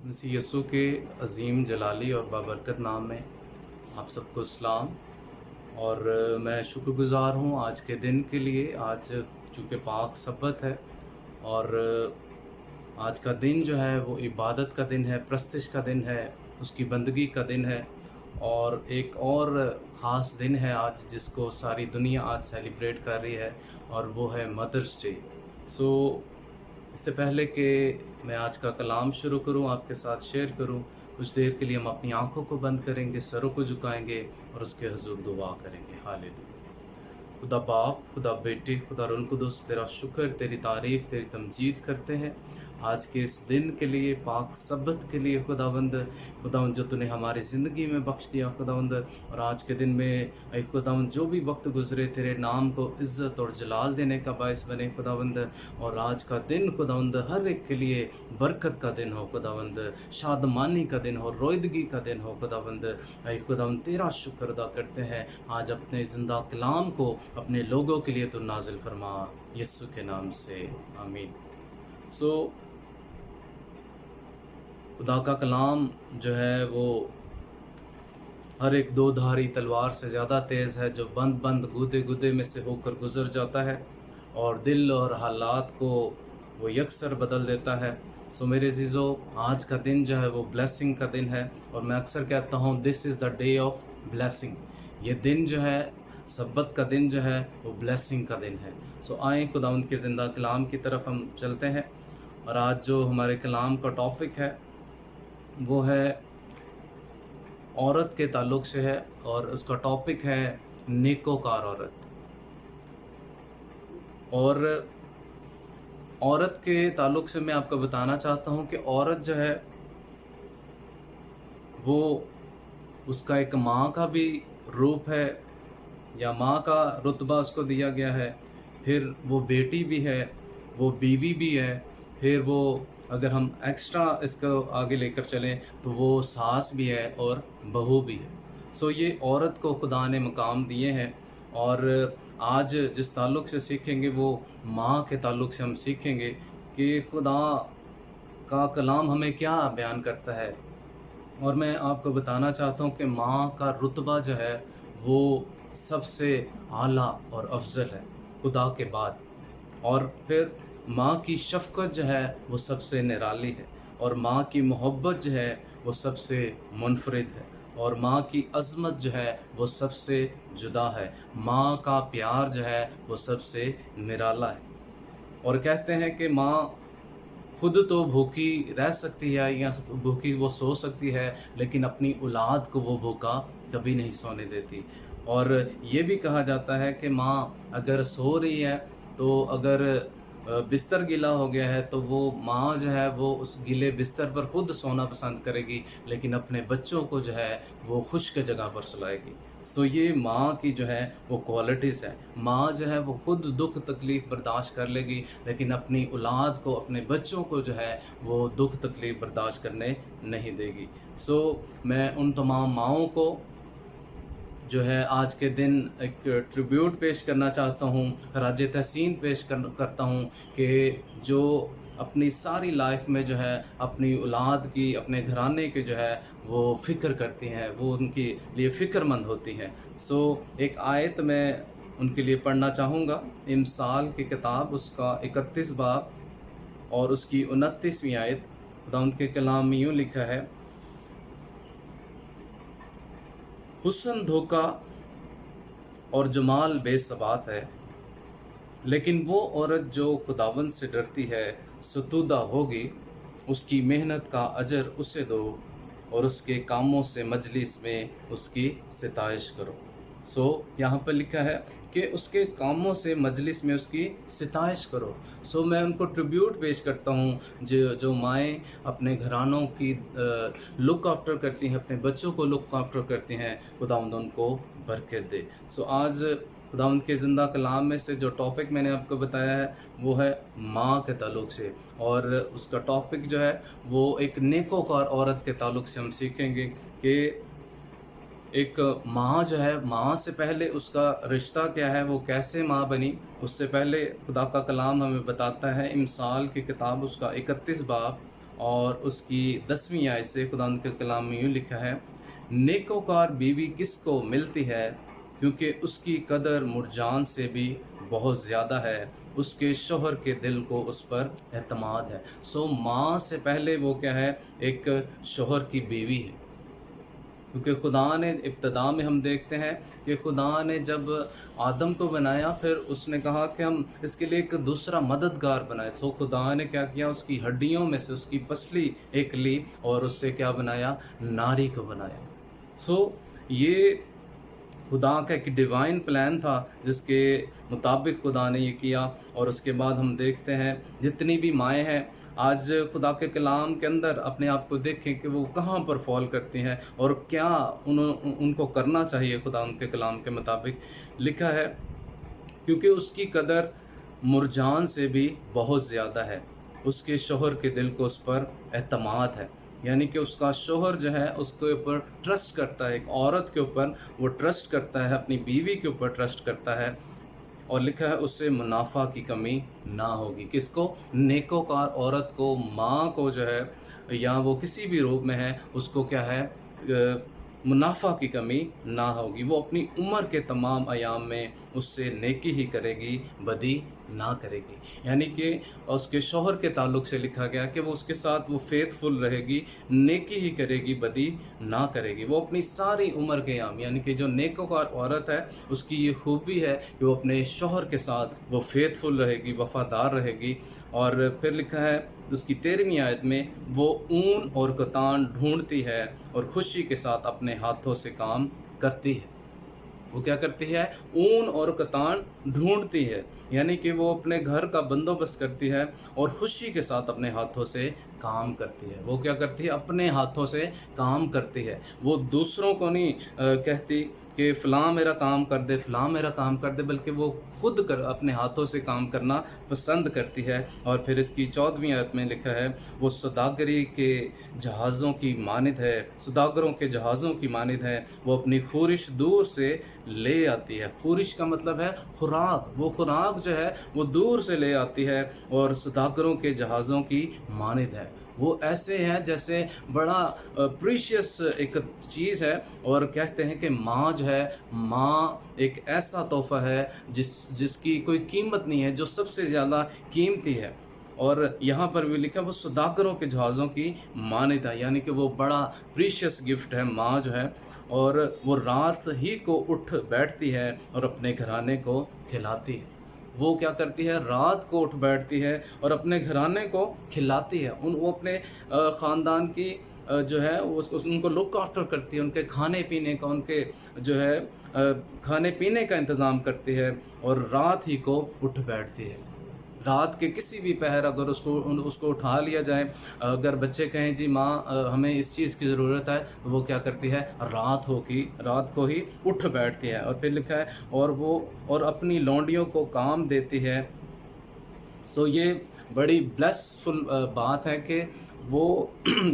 मसीह यस्सु के अज़ीम जलाली और बाबरकत नाम में आप सबको सलाम। और मैं शुक्रगुज़ार हूँ आज के दिन के लिए। आज चूँकि पाक सब्बत है और आज का दिन जो है वो इबादत का दिन है, प्रस्तिश का दिन है, उसकी बंदगी का दिन है। और एक और ख़ास दिन है आज जिसको सारी दुनिया आज सेलिब्रेट कर रही है और वो है मदर्स डे। इससे पहले कि मैं आज का कलाम शुरू करूं, आपके साथ शेयर करूं, कुछ देर के लिए हम अपनी आंखों को बंद करेंगे, सरों को झुकाएंगे और उसके हुजूर दुआ करेंगे। हालेलुया। खुदा बाप, खुदा बेटे, खुदा रूह कुदस, तेरा शुक्र, तेरी तारीफ़, तेरी तमजीद करते हैं आज के इस दिन के लिए, पाक सब्बत के लिए। खुदावंद जो तूने हमारी ज़िंदगी में बख्श दिया खुदावंद, और आज के दिन में ऐ खुदावंद जो भी वक्त गुजरे तेरे नाम को इज़्ज़त और जलाल देने का बायस बने खुदावंद। और आज का दिन खुदावंद हर एक के लिए बरकत का दिन हो खुदावंद, शादमानी का दिन हो, रोइदगी का दिन हो खुदावंद। ऐ खुदावंद तेरा शुक्र अदा करते हैं, आज अपने ज़िंदा कलाम को अपने लोगों के लिए तो नाजिल फरमा, यस्सु के नाम से आमीन। खुदा का कलाम जो है वो हर एक दो धारी तलवार से ज़्यादा तेज़ है, जो बंद बंद गुदे गुदे में से होकर गुज़र जाता है और दिल और हालात को वो यकसर बदल देता है। मेरे अज़ीज़ों, आज का दिन जो है वो ब्लेसिंग का दिन है और मैं अक्सर कहता हूँ this is the day of blessing. ये दिन जो है, सब्बत का दिन जो है वो ब्लेसिंग का दिन है। आए खुदावंद के ज़िंदा कलाम की तरफ हम चलते हैं। और आज जो हमारे कलाम का टॉपिक है वो है औरत के ताल्लुक़ से है और उसका टॉपिक है नेकोकार औरत। और औरत के ताल्लुक़ से मैं आपको बताना चाहता हूँ कि औरत जो है वो उसका एक माँ का भी रूप है, या माँ का रुतबा उसको दिया गया है, फिर वो बेटी भी है, वो बीवी भी है, फिर वो अगर हम एक्स्ट्रा इसको आगे लेकर चलें तो वो सास भी है और बहू भी है। ये औरत को खुदा ने मकाम दिए हैं। और आज जिस ताल्लुक़ से सीखेंगे वो माँ के ताल्लुक़ से हम सीखेंगे कि खुदा का कलाम हमें क्या बयान करता है। और मैं आपको बताना चाहता हूँ कि माँ का रुतबा जो है वो सबसे आला और अफजल है खुदा के बाद। और फिर माँ की शफ़क़त जो है वो सबसे निराली है, और माँ की मोहब्बत जो है वो सबसे मुनफरिद है, और माँ की अज़मत जो है वो सबसे जुदा है। माँ का प्यार जो है वो सबसे निराला है। और कहते हैं कि माँ खुद तो भूखी रह सकती है या भूखी वो सो सकती है, लेकिन अपनी औलाद को वो भूखा कभी नहीं सोने देती। और ये भी कहा जाता है कि माँ अगर सो रही है तो अगर बिस्तर गीला हो गया है तो वो माँ जो है वो उस गीले बिस्तर पर खुद सोना पसंद करेगी, लेकिन अपने बच्चों को जो है वो खुश्क जगह पर सुलाएगी। ये माँ की जो है वो क्वालिटीज़ है। माँ जो है वो खुद दुख तकलीफ़ बर्दाश्त कर लेगी, लेकिन अपनी औलाद को, अपने बच्चों को जो है वो दुख तकलीफ़ बर्दाश्त करने नहीं देगी। मैं उन तमाम माँओं को जो है आज के दिन एक ट्रिब्यूट पेश करना चाहता हूँ, राज तहसीन पेश करता हूँ कि जो अपनी सारी लाइफ में जो है अपनी औलाद की, अपने घराने के जो है वो फ़िक्र करती हैं, वो उनके लिए फ़िक्रमंद होती हैं। एक आयत मैं उनके लिए पढ़ना चाहूँगा। इमसाल की किताब उसका 31 बाब और उसकी 29वीं आयत। खुदा उनके कलाम में यूँ लिखा है, हुस्न धोखा और जमाल बेसबात है, लेकिन वो औरत जो खुदावंद से डरती है सतूदा होगी। उसकी मेहनत का अजर उसे दो और उसके कामों से मजलिस में उसकी सिताइश करो। यहाँ पर लिखा है कि उसके कामों से मजलिस में उसकी सिताइश करो। मैं उनको ट्रिब्यूट पेश करता हूँ जो माएँ अपने घरानों की लुक आफ्टर करती हैं, अपने बच्चों को लुक आफ्टर करती हैं। खुदावंद उनको बरकत दे। आज खुदावंद के ज़िंदा कलाम में से जो टॉपिक मैंने आपको बताया है वो है माँ के ताल्लुक़ से, और उसका टॉपिक जो है वो एक नेकोकार औरत के ताल्लुक़ से हम सीखेंगे कि एक माँ जो है, माँ से पहले उसका रिश्ता क्या है, वो कैसे माँ बनी। उससे पहले खुदा का कलाम हमें बताता है, इमसाल की किताब उसका 31 बाब اور اس کی 10ਵੀं آیت سے خدا کے کلام میں یوں لکھا ہے، نیکوکار بیوی کس کو ملتی ہے، کیونکہ اس کی قدر مرجان سے بھی بہت زیادہ ہے، اس کے شوہر کے دل کو اس پر اعتماد ہے۔ ماں سے پہلے وہ کیا ہے؟ ایک شوہر کی بیوی ہے، کیونکہ خدا نے ابتدا میں ہم دیکھتے ہیں کہ خدا نے جب آدم کو بنایا، پھر اس نے کہا کہ ہم اس کے لیے ایک دوسرا مددگار بنائے۔ خدا نے کیا کیا؟ اس کی ہڈیوں میں سے اس کی پسلی ایک لی اور اس سے کیا بنایا؟ ناری کو بنایا۔ یہ خدا کا ایک ڈیوائن پلان تھا جس کے مطابق خدا نے یہ کیا۔ اور اس کے بعد ہم دیکھتے ہیں جتنی بھی مائیں ہیں آج خدا کے کلام کے اندر اپنے آپ کو دیکھیں کہ وہ کہاں پر فال کرتی ہیں اور کیا ان کو کرنا چاہیے۔ خدا ان کے کلام کے مطابق لکھا ہے، کیونکہ اس کی قدر مرجان سے بھی بہت زیادہ ہے، اس کے شوہر کے دل کو اس پر اعتماد ہے۔ یعنی کہ اس کا شوہر جو ہے اس کے اوپر ٹرسٹ کرتا ہے، ایک عورت کے اوپر وہ ٹرسٹ کرتا ہے، اپنی بیوی کے اوپر ٹرسٹ کرتا ہے۔ اور لکھا ہے اس سے منافع کی کمی نہ ہوگی۔ کس کو؟ نیکوکار عورت کو، ماں کو جو ہے، یا وہ کسی بھی روپ میں ہے، اس کو کیا ہے؟ منافع کی کمی نہ ہوگی۔ وہ اپنی عمر کے تمام ایام میں اس سے نیکی ہی کرے گی، بدی نہ کرے گی۔ یعنی کہ اس کے شوہر کے تعلق سے لکھا گیا کہ وہ اس کے ساتھ وہ فیتھ فل رہے گی، نیکی ہی کرے گی، بدی نہ کرے گی۔ وہ اپنی ساری عمر کے ایام، یعنی کہ جو نیکوکار عورت ہے اس کی یہ خوبی ہے کہ وہ اپنے شوہر کے ساتھ وہ فیتھ فل رہے گی، وفادار رہے گی۔ اور پھر لکھا ہے اس کی 13ویں آیت میں، وہ اون اور کتان ڈھونڈتی ہے اور خوشی کے ساتھ اپنے ہاتھوں سے کام کرتی ہے۔ وہ کیا کرتی ہے؟ اون اور کتان ڈھونڈتی ہے، یعنی کہ وہ اپنے گھر کا بندوبست کرتی ہے اور خوشی کے ساتھ اپنے ہاتھوں سے کام کرتی ہے۔ وہ کیا کرتی ہے؟ اپنے ہاتھوں سے کام کرتی ہے۔ وہ دوسروں کو نہیں کہتی کہ فلاں میرا کام کر دے، فلاں میرا کام کر دے، بلکہ وہ خود اپنے ہاتھوں سے کام کرنا پسند کرتی ہے۔ اور پھر اس کی 14ویں آیت میں لکھا ہے، وہ سوداگری کے جہازوں کی مانند ہے، سوداگروں کے جہازوں کی مانند ہے، وہ اپنی خورش دور سے لے آتی ہے۔ خورش کا مطلب ہے خوراک۔ وہ خوراک جو ہے وہ دور سے لے آتی ہے اور سوداگروں کے جہازوں کی مانند ہے۔ وہ ایسے ہیں جیسے بڑا پریشیس ایک چیز ہے، اور کہتے ہیں کہ ماں جو ہے، ماں ایک ایسا تحفہ ہے جس کی کوئی قیمت نہیں ہے، جو سب سے زیادہ قیمتی ہے۔ اور یہاں پر بھی لکھا وہ سوداگروں کے جہازوں کی مانند ہے، یعنی کہ وہ بڑا پریشیس گفٹ ہے ماں جو ہے۔ اور وہ رات ہی کو اٹھ بیٹھتی ہے اور اپنے گھرانے کو کھلاتی ہے۔ وہ کیا کرتی ہے؟ رات کو اٹھ بیٹھتی ہے اور اپنے گھرانے کو کھلاتی ہے۔ وہ اپنے خاندان کی جو ہے ان کو لک آفٹر کرتی ہے، ان کے کھانے پینے کا، ان کے جو ہے کھانے پینے کا انتظام کرتی ہے، اور رات ہی کو اٹھ بیٹھتی ہے۔ رات کے کسی بھی پہر اگر اس کو اٹھا لیا جائے، اگر بچے کہیں جی ماں ہمیں اس چیز کی ضرورت ہے، تو وہ کیا کرتی ہے؟ رات کو ہی اٹھ بیٹھتی ہے۔ اور پھر لکھا ہے اور اپنی لونڈیوں کو کام دیتی ہے۔ یہ بڑی بلیسفل بات ہے کہ وہ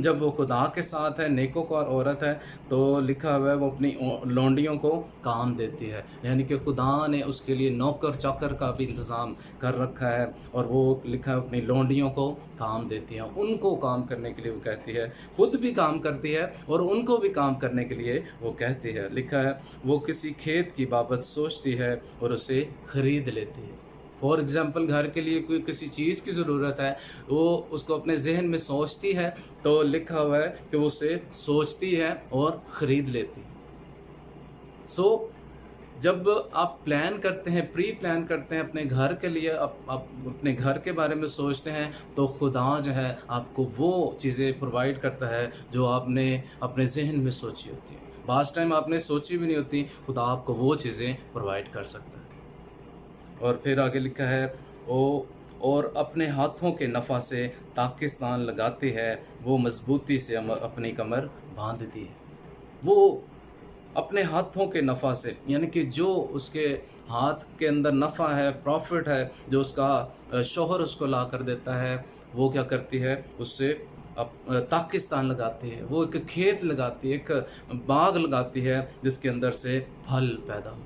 جب وہ خدا کے ساتھ ہے، نیکوکار عورت ہے، تو لکھا ہوا ہے وہ اپنی لونڈیوں کو کام دیتی ہے، یعنی کہ خدا نے اس کے لیے نوکر چاکر کا بھی انتظام کر رکھا ہے، اور وہ لکھا ہے اپنی لونڈیوں کو کام دیتی ہے۔ ان کو کام کرنے کے لیے وہ کہتی ہے، خود بھی کام کرتی ہے اور ان کو بھی کام کرنے کے لیے وہ کہتی ہے۔ لکھا ہے وہ کسی کھیت کی بابت سوچتی ہے اور اسے خرید لیتی ہے۔ فار ایگزامپل گھر کے لیے کوئی کسی چیز کی ضرورت ہے، وہ اس کو اپنے ذہن میں سوچتی ہے، تو لکھا ہوا ہے کہ وہ اسے سوچتی ہے اور خرید لیتی ہے۔ جب آپ پلان کرتے ہیں، پری پلان کرتے ہیں اپنے گھر کے لیے، اپنے گھر کے بارے میں سوچتے ہیں، تو خدا جو ہے آپ کو وہ چیزیں پرووائڈ کرتا ہے جو آپ نے اپنے ذہن میں سوچی ہوتی ہیں۔ بعض ٹائم آپ نے سوچی بھی نہیں ہوتی، خدا آپ کو وہ چیزیں پرووائڈ کر سکتا ہے۔ اور پھر آگے لکھا ہے اور اپنے ہاتھوں کے نفع سے تاکستان لگاتی ہے، وہ مضبوطی سے اپنی کمر باندھتی ہے۔ وہ اپنے ہاتھوں کے نفع سے، یعنی کہ جو اس کے ہاتھ کے اندر نفع ہے، پروفٹ ہے، جو اس کا شوہر اس کو لا کر دیتا ہے، وہ کیا کرتی ہے؟ اس سے تاکستان لگاتی ہے، وہ ایک کھیت لگاتی ہے، ایک باغ لگاتی ہے جس کے اندر سے پھل پیدا ہو،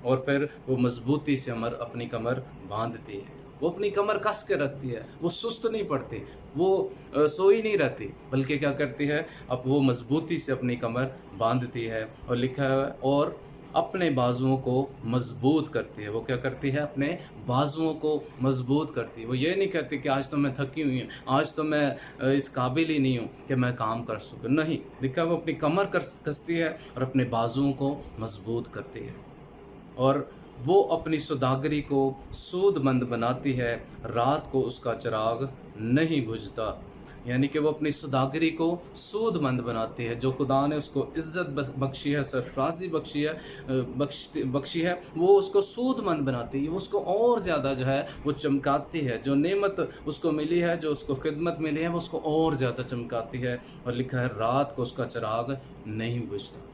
اور پھر وہ مضبوطی سے اپنی کمر باندھتی ہے۔ وہ اپنی کمر کس کے رکھتی ہے، وہ سست نہیں پڑتی۔ वो सोई नहीं रहती, बल्कि क्या करती है, अब वो मजबूती से अपनी कमर बांधती है। और लिखा है और अपने बाजुओं को मजबूत करती है। वो क्या करती है, अपने बाजुओं को मजबूत करती है। वो ये नहीं कहती कि आज तो मैं थकी हुई हूँ, आज तो मैं इस काबिल ही नहीं हूँ कि मैं काम कर सकूँ। नहीं, लिखा है वो अपनी कमर कसती है और अपने बाजुओं को मजबूत करती है। और वो अपनी सौदागरी को सूदमंद बनाती है, रात को उसका चिराग नहीं बुझता। यानी कि वो अपनी सौदागरी को सूदमंद बनाती है। जो खुदा ने उसको इज़्ज़त बख्शी है, सरफराजी बख्शी है, वो उसको सूदमंद बनाती है, उसको और ज़्यादा जो है वो चमकाती है। जो नेमत उसको मिली है, जो उसको खिदमत मिली है, वो उसको और ज़्यादा चमकाती है। और लिखा है रात को उसका चिराग नहीं बुझता।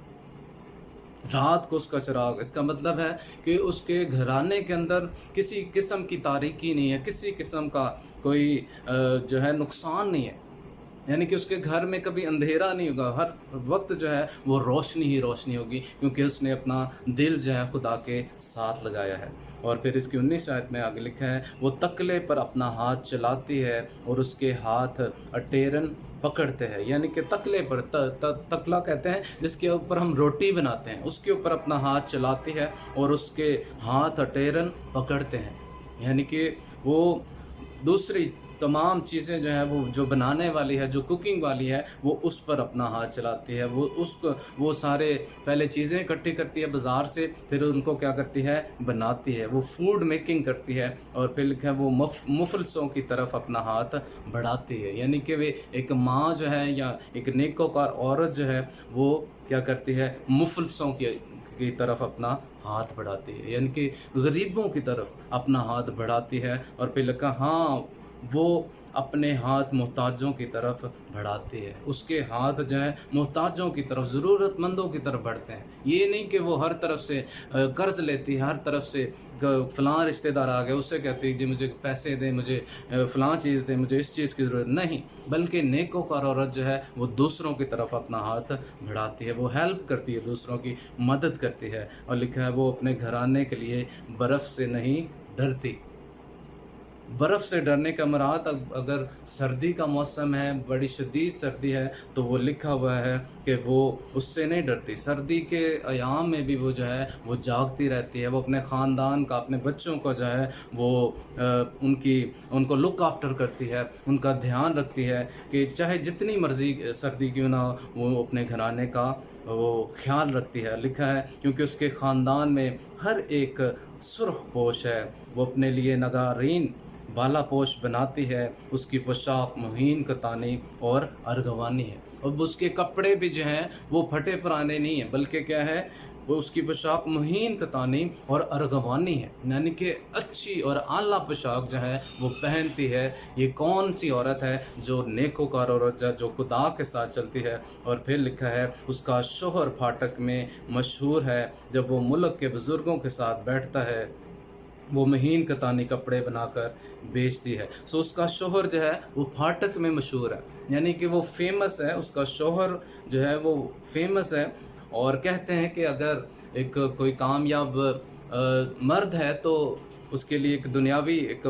रात को उसका चिराग, इसका मतलब है कि उसके घराने के अंदर किसी किस्म की तारीकी नहीं है, किसी किस्म का कोई जो है नुकसान नहीं है। यानी कि उसके घर में कभी अंधेरा नहीं होगा, हर वक्त जो है वो रोशनी ही रोशनी होगी, क्योंकि उसने अपना दिल जो है खुदा के साथ लगाया है। और फिर इसकी 19 आयत में आगे लिखा है वो तकले पर अपना हाथ चलाती है और उसके हाथ अटेरन पकड़ते हैं। यानी कि तकले पर तकला कहते हैं जिसके ऊपर हम रोटी बनाते हैं, उसके ऊपर अपना हाथ चलाती है और उसके हाथ अटेरन पकड़ते हैं। यानी कि वो दूसरी तमाम चीज़ें जो है वो जो बनाने वाली है, जो कुकिंग वाली है, वो उस पर अपना हाथ चलाती है। वो सारे पहले चीज़ें इकट्ठी करती है बाज़ार से, फिर उनको क्या करती है, बनाती है, वो फूड मेकिंग करती है। और फिर लिखा है वो मुफलसों की तरफ अपना हाथ बढ़ाती है। यानी कि वे एक माँ जो है या एक नेकोकार औरत जो है वो क्या करती है, मुफलसों की तरफ अपना हाथ बढ़ाती है, यानी कि गरीबों की तरफ अपना हाथ बढ़ाती है। और फिर लिखा हाँ वो अपने हाथ मोहताजों की तरफ बढ़ाती है। उसके हाथ जो है मोहताजों की तरफ, ज़रूरतमंदों की तरफ बढ़ते हैं। ये नहीं कि वो हर तरफ से कर्ज लेती है, हर तरफ से फ़लाँ रिश्तेदार आ गए उससे कहती है जी मुझे पैसे दें, मुझे फ़लाँ चीज़ दें, मुझे इस चीज़ की ज़रूरत नहीं, बल्कि नेकोकार औरत जो है वो दूसरों की तरफ अपना हाथ बढ़ाती है, वो हेल्प करती है, दूसरों की मदद करती है। और लिखा है वो अपने घराने के लिए बर्फ़ से नहीं डरती। बर्फ़ से डरने का मुराद, अगर सर्दी का मौसम है, बड़ी शदीद सर्दी है, तो वो लिखा हुआ है कि वो उससे नहीं डरती। सर्दी के अयाम में भी वो जो है वो जागती रहती है, वो अपने ख़ानदान का, अपने बच्चों का जो है वो उनको लुक आफ्टर करती है, उनका ध्यान रखती है कि चाहे जितनी मर्ज़ी सर्दी क्यों ना हो, वो अपने घराने का वो ख्याल रखती है। लिखा है क्योंकि उसके ख़ानदान में हर एक सुर्ख पोश है, वो अपने लिए नगारीन बाला पोश बनाती है, उसकी पोशाक मुहीन कतानी और अर्गवानी है। और उसके कपड़े भी जो हैं वो फटे पुराने नहीं हैं, बल्कि क्या है, वो उसकी पोशाक मुहीन कतानी और अर्गवानी है, यानी कि अच्छी और आला पोशाक जो है वो पहनती है। ये कौन सी औरत है जो नेकोकार औरत है, जो खुदा के साथ चलती है। और फिर लिखा है उसका शोहर फाटक में मशहूर है, जब वो मुल्क के बुज़ुर्गों के साथ बैठता है वो महीन कतानी कपड़े बनाकर बेचती है। सो उसका शोहर जो है वो फाटक में मशहूर है, यानी कि वो फेमस है, उसका शोहर जो है वो फेमस है। और कहते हैं कि अगर एक कोई कामयाब मर्द है तो उसके लिए एक दुनियावी एक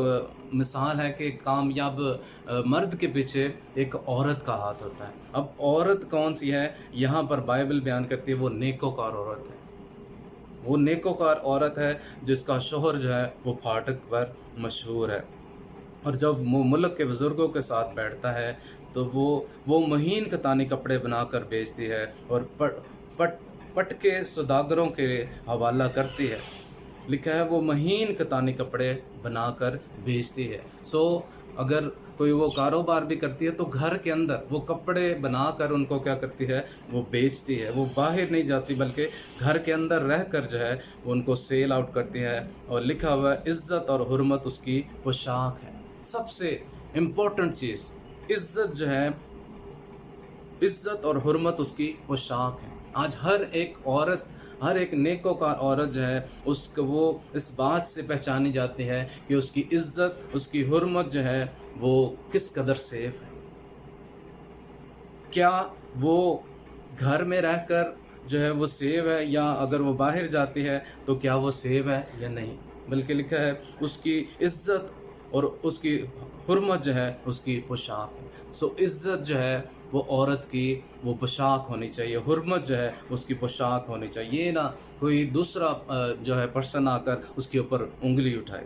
मिसाल है कि कामयाब मर्द के पीछे एक औरत का हाथ होता है। अब औरत कौन सी है, यहाँ पर बाइबल बयान करती है वो नेकोकार औरत है। वो नेकोकार औरत है जिसका शोहर जो है वो फाटक पर मशहूर है। और जब वो मुल्क के बुज़ुर्गों के साथ बैठता है तो वो महीन कतानी कपड़े बनाकर बेचती है और पट के सौदागरों के हवाला करती है। लिखा है वो महीन कतानी कपड़े बनाकर बेचती है। सो अगर कोई वो कारोबार भी करती है तो घर के अंदर वो कपड़े बनाकर उनको क्या करती है, वो बेचती है। वो बाहर नहीं जाती बल्कि घर के अंदर रहकर जो है वो उनको सेल आउट करती है। और लिखा हुआ है इज़्ज़त और हुर्मत उसकी पोशाक है। सबसे इम्पोर्टेंट चीज़ इज़्ज़त जो है, इज़्ज़त और हुर्मत उसकी पोशाक है। आज हर एक औरत, हर एक नेकोकार औरत जो है उसको वो इस बात से पहचानी जाती है कि उसकी इज़्ज़त, उसकी हुर्मत जो है वो किस कदर सेफ है। क्या वो घर में रहकर जो है वो सेव है, या अगर वो बाहर जाती है तो क्या वो सेव है या नहीं। बल्कि लिखा है उसकी इज़्ज़त اور उसकी हुर्मत जो है उसकी पोशाक है। सो इज़्ज़त जो है वो औरत की वो पोशाक होनी चाहिए, हुर्मत जो है उसकी पोशाक होनी चाहिए। ये ना कोई दूसरा जो है पर्सन आकर उसके ऊपर उंगली उठाए।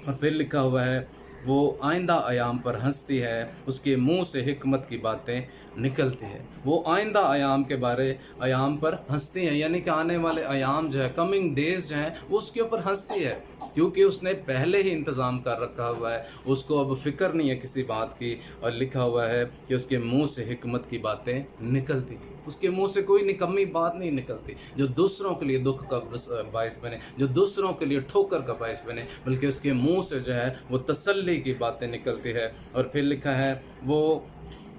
और फिर लिखा हुआ है वो आइंदा आयाम पर हंसती है, उसके मुंह से हिकमत की बातें निकलती है। वो आइंदा आयाम के बारे आयाम पर हंसती है, यानी कि आने वाले आयाम जो है, कमिंग डेज जो हैं, वो उसके ऊपर हंसती है, क्योंकि उसने पहले ही इंतज़ाम कर रखा हुआ है, उसको अब फिक्र नहीं है किसी बात की। और लिखा हुआ है कि उसके मुंह से हिकमत की बातें निकलती हैं, उसके मुंह से कोई निकम्मी बात नहीं निकलती जो दूसरों के लिए दुख का बायस बने, जो दूसरों के लिए ठोकर का बायस बने, बल्कि उसके मुंह से जो है वो तसल्ली की बातें निकलती है। और फिर लिखा है वो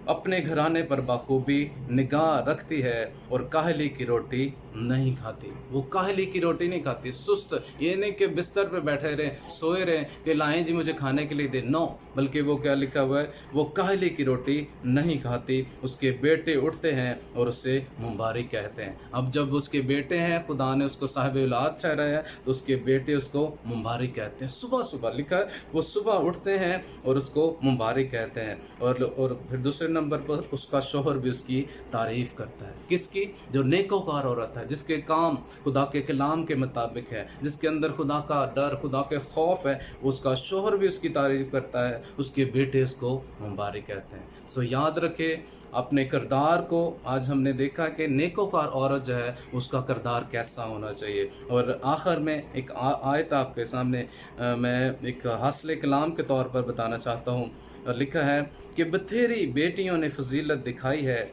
अपने घराने पर बाखूबी निगाह रखती है और काहली की रोटी नहीं खाती। वो काहली की रोटी नहीं खाती, सुस्त, ये नहीं कि बिस्तर पे बैठे रहे, सोए रहे कि लाएं जी मुझे खाने के लिए दे, नो, बल्कि वो क्या लिखा हुआ है, वो काहली की रोटी नहीं खाती। उसके बेटे उठते हैं और उसे मुबारक कहते हैं। अब जब उसके बेटे हैं, खुदा ने उसको साहिब औलाद ठहराया, तो उसके बेटे उसको मुबारक कहते हैं। सुबह सुबह लिखा है वो सुबह उठते हैं और उसको मुबारक कहते हैं। और फिर दूसरे नंबर पर उसका शोहर भी उसकी तारीफ करता है। किसकी? जो नेकोकार औरत है, जिसके काम खुदा के कलाम के मुताबिक है, जिसके अंदर खुदा का डर, खुदा के खौफ है, उसका शोहर भी उसकी तारीफ करता है, उसके बेटे उसको मुबारक कहते हैं। सो याद रखें अपने किरदार को। आज हमने देखा कि नेकोकार औरत जो है उसका किरदार कैसा होना चाहिए। और आखिर में एक आयत आपके सामने मैं एक हासिल कलाम के तौर पर बताना चाहता हूँ। और लिखा है कि बथेरी बेटियों ने फजीलत दिखाई है,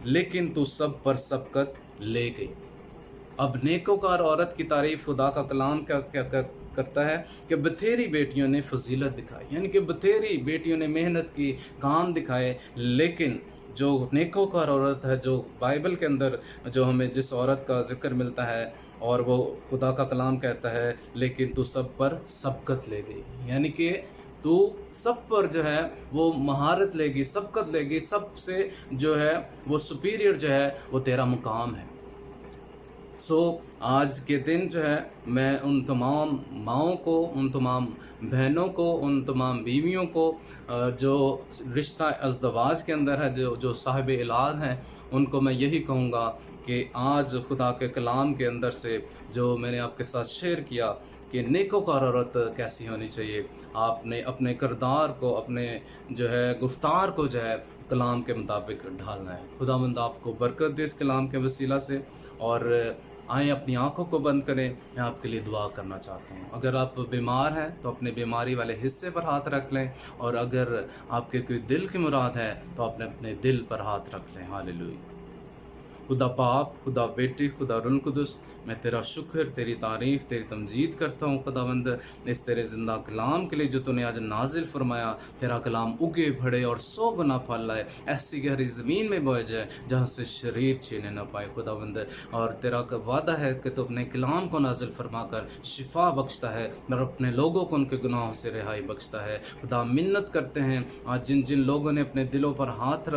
लेकिन तू सब पर सबकत ले गई। अब नेकोकार औरत की तारीफ खुदा का कलाम क्या क्या करता है कि बथेरी बेटियों ने फजीलत दिखाई, यानी कि बथेरी बेटियों ने मेहनत की, काम दिखाए, लेकिन जो नेकोकार औरत है, जो बाइबल के अंदर जो हमें जिस औरत का जिक्र मिलता है, और वो खुदा का कलाम कहता है लेकिन तू सब पर सबकत ले गई, यानी कि तू सब पर जो है वो महारत लेगी, सबकत लेगी, सबसे जो है वो सुपीरियर जो है वो तेरा मुकाम है। सो आज के दिन जो है मैं उन तमाम माँओं को, उन तमाम बहनों को, उन तमाम बीवियों को जो रिश्ता अज़दवाज के अंदर है, जो साहिब औलाद हैं, उनको मैं यही कहूँगा कि आज खुदा के कलाम के अंदर से जो मैंने आपके साथ शेयर किया कि नेकोकार औरत कैसी होनी चाहिए, आपने अपने किरदार को, अपने जो है गुफ्तार को जो है कलाम के मुताबिक ढालना है। खुदावंद आपको बरकत दे इस कलाम के वसीला से। और आएँ अपनी आंखों को बंद करें, मैं आपके लिए दुआ करना चाहता हूँ। अगर आप बीमार हैं तो अपने बीमारी वाले हिस्से पर हाथ रख लें, और अगर आपके कोई दिल की मुराद है तो आपने अपने दिल पर हाथ रख लें। हालेलुया। खुदा बाप, खुदा बेटी, खुदा रुल कुदस, मैं तेरा शुक्र, तेरी तारीफ़, तेरी तमजीद करता हूँ खुदावंद, इस तेरे ज़िंदा कलाम के लिए जो तूने आज नाजिल फरमाया। तेरा कलाम उगे भरे और 100 गुना फल लाए, ऐसी गहरी ज़मीन में बोया जाए जहाँ से शरीर छीने न पाए खुदावंद। और तेरा वादा है कि तू अपने कलाम को नाजिल फरमा कर शिफा बख्शता है और अपने लोगों को उनके गुनाहों से रिहाई बख्शता है। खुदा मिन्नत करते हैं आज जिन जिन लोगों ने अपने दिलों पर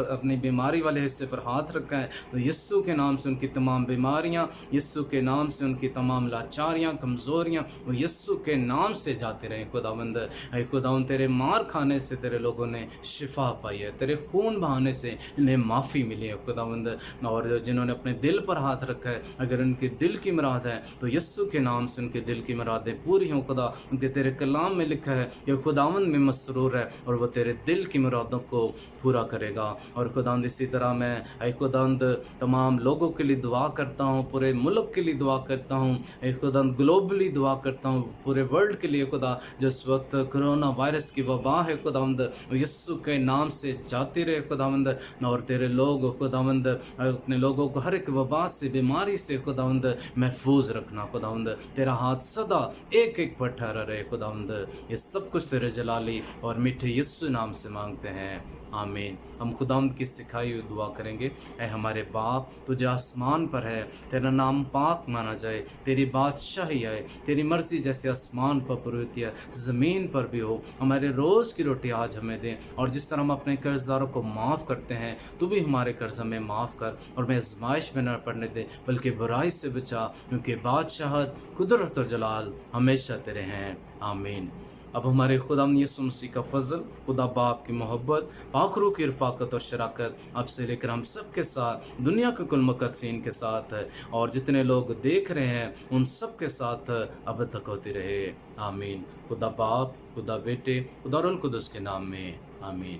अपनी बीमारी वाले हिस्से पर हाथ रखा है, तो यीशु के नाम से उनकी तमाम बीमारियाँ, यीशु के नाम से उनकी तमाम लाचारियाँ, कमज़ोरियाँ, वो यीशु के नाम से जाते रहे खुदावंद। ऐ खुदावंद, तेरे मार खाने से तेरे लोगों ने शिफा पाई है, तेरे खून बहाने से इन्हें माफ़ी मिली है खुदावंद। और जिन्होंने अपने दिल पर हाथ रखा है, अगर उनके दिल की मुराद है तो यीशु के नाम से उनके दिल की मुरादें पूरी हों खुदा। उनके तेरे कलाम में लिखा है कि खुदावंद में मसरूर है और वो तेरे दिल की मुरादों को पूरा करेगा। और खुदावंद इसी तरह मैं ऐ खुदावंद तमाम लोगों के लिए दुआ करता हूँ, पूरे मुल्क के लिए दुआ करता हूँ, एक खुदा ग्लोबली दुआ करता हूँ, पूरे वर्ल्ड के लिए खुदा। जिस वक्त कोरोना वायरस की वबा है खुदावंद, यीशु के नाम से जाती रहे खुदावंद। और तेरे लोग खुदावंद अपने लोगों को हर एक वबा से, बीमारी से खुदावंद महफूज रखना खुदावंद। तेरा हाथ सदा एक एक पर ठहरा रहे खुदावंद। ये सब कुछ तेरे जलाली और मीठे यीशु नाम से मांगते हैं, आमीन। हम खुदावंद की सिखाई हुई दुआ करेंगे। ऐ हमारे बाप, तुझे आसमान पर है, तेरा नाम पाक माना जाए, तेरी बादशाही आए, तेरी मर्जी जैसे आसमान पर पूरी होती है ज़मीन पर भी हो। हमारे रोज़ की रोटी आज हमें दें, और जिस तरह हम अपने कर्जदारों को माफ़ करते हैं, तू भी हमारे कर्ज हमें माफ़ कर, और मैं आज़माइश में न पड़ने दे, बल्कि बुराई से बचा, क्योंकि बादशाहत, कुदरत और जलाल हमेशा तेरे हैं, आमीन। अब हमारे खुदा यीशु मसीह का फजल, खुदा बाप की मोहब्बत, पाक रूह की रफ़ाकत और शराकत अब से लेकर हम सब के साथ, दुनिया के कुल मुक़द्दसीन के साथ है, और जितने लोग देख रहे हैं उन सब के साथ अब तक होती रहे। आमीन। खुदा बाप, खुदा बेटे, खुदा रुल कुदस के नाम में आमीन।